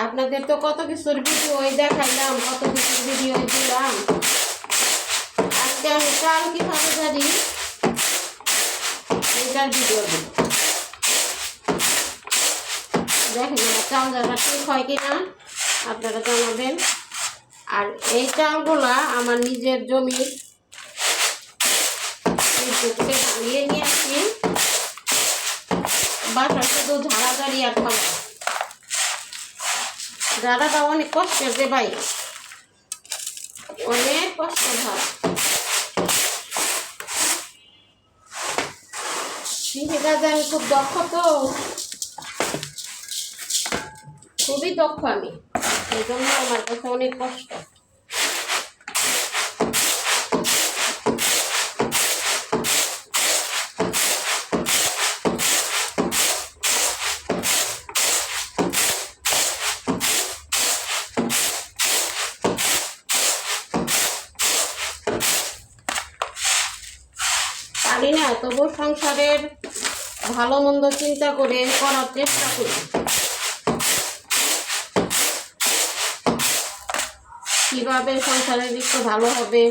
আপনাদের তো কত কিছুর ভিডিও দেখাইলাম, কত কিছুর ভিডিও দিলাম। আজকে আমি চাল কিভাবে জানি এটার ভিডিও দিব। দেখেন চাল জানা ঠিক হয় কিনা আপনারা জানাবেন। আর এই চালগুলা আমার নিজের জমি থেকে ভাঙিয়ে নিয়ে আসি, বাসার শুধু ঝাড়াঝাড়ি আর খাবার। ঝাড়াটা অনেক কষ্টের যে ভাই, অনেক কষ্ট ঝাড়া। কৃষি কাজে আমি খুব দক্ষ, তো খুবই দক্ষ আমি, এই জন্য আমার কাছে অনেক কষ্ট। পারি না, তবু সংসারের ভালো মন্দ চিন্তা করে করার চেষ্টা করি। কিভাবে সংসারের একটু ভালো হবে,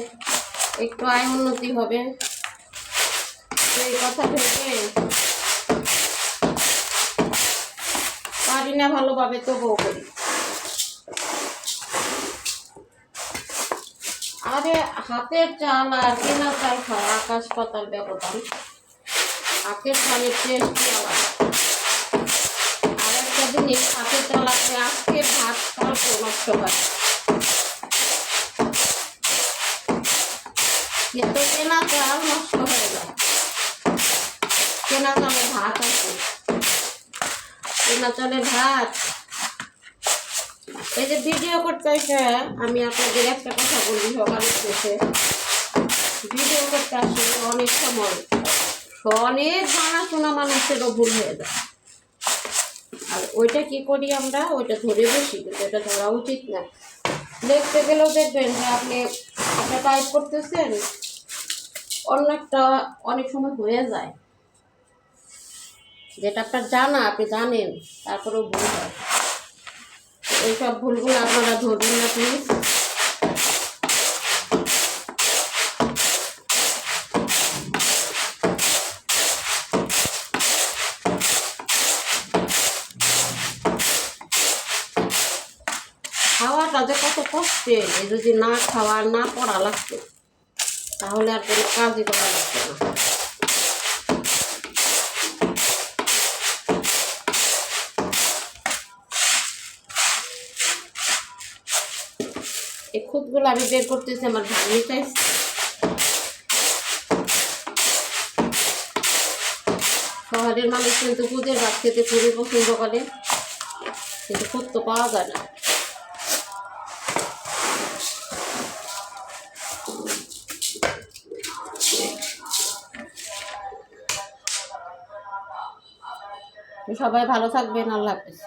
একটু আয় উন্নতি হবে, সেই কথা ভেবে পারি না ভালোভাবে, তবুও করি। আরে হাতের চাল আর কেনা চাল খাওয়া আকাশ পাতাল ব্যবধান। হাতের চালের টেস্টই আলাদা। আর একটা জিনিস, হাতের চাল আছে, আজকের ভাত কালকে নষ্ট হয়, কিন্তু কেনা চাল নষ্ট হয়ে যায়। কেনা চালের ভাত আছে, কেনা চালের ভাত। এই যে ভিডিও করতে এসে আমি আপনাদের একটা কথা বলি, সবার উদ্দেশ্যে ভিডিও করতে আসলে অনেক সময় অনেক জানাশোনা মানুষেরও ভুল হয়ে যায়। আর ওইটা কি করি আমরা, ওইটা ধরে বসি, কিন্তু এটা ধরা উচিত না। দেখতে গেলেও দেখবেন যে আপনি একটা টাইপ করতেছেন, অন্য একটা অনেক সময় হয়ে যায়, যেটা আপনার জানা, আপনি জানেন, তারপরেও ভুল হয়। এইসব ভুলগুলো আপনারা ধরবেন না প্লিজ। খাওয়াটা যে কত কষ্টের, যদি না খাওয়া না পড়া লাগতো তাহলে আর কোনো কাজই করা লাগতো না। এই খুদগুলো আমি বের করতেছি, আমার ভাঙি চাইছি। শহরের মানুষ কিন্তু খুদের ভাত খেতে খুবই পছন্দ করে, কিন্তু খুদ তো পাওয়া যায় না। সবাই ভালো থাকবেন, আল্লাহ হাফেজ।